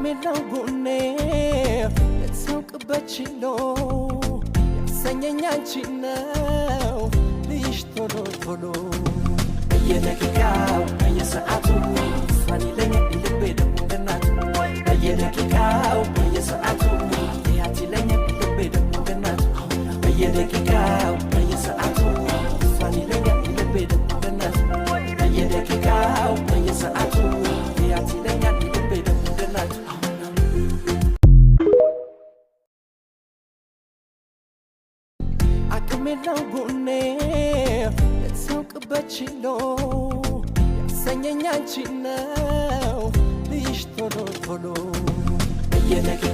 አቅሜለው ጎኔ ልትሰውቅበት ችሎ ያሰኘኝ አንቺ ነው ልይሽ ቶሎ ቶሎ በየደቂቃው በየሰዓቱ እሷን ይለኛል ልቤ ደግሞ ገናቱ በየደቂቃው በየሰዓቱ ያት ይለኛል ልቤ ደግሞ ገናቱ በየደቂቃው በየሰዓቱ እሷን ይለኛል ልቤ ደግሞ ገናቱ በየደቂቃው በየሰዓቱ ያት ይለኛል ልቤ ደግሞ ገናቱ አቅሜለው ጎኔ ልትሰውቅበት ችሎ ያሰኘኝ አንቺ ነው ልይሽ ቶሎ ቶሎ በየደቂቃው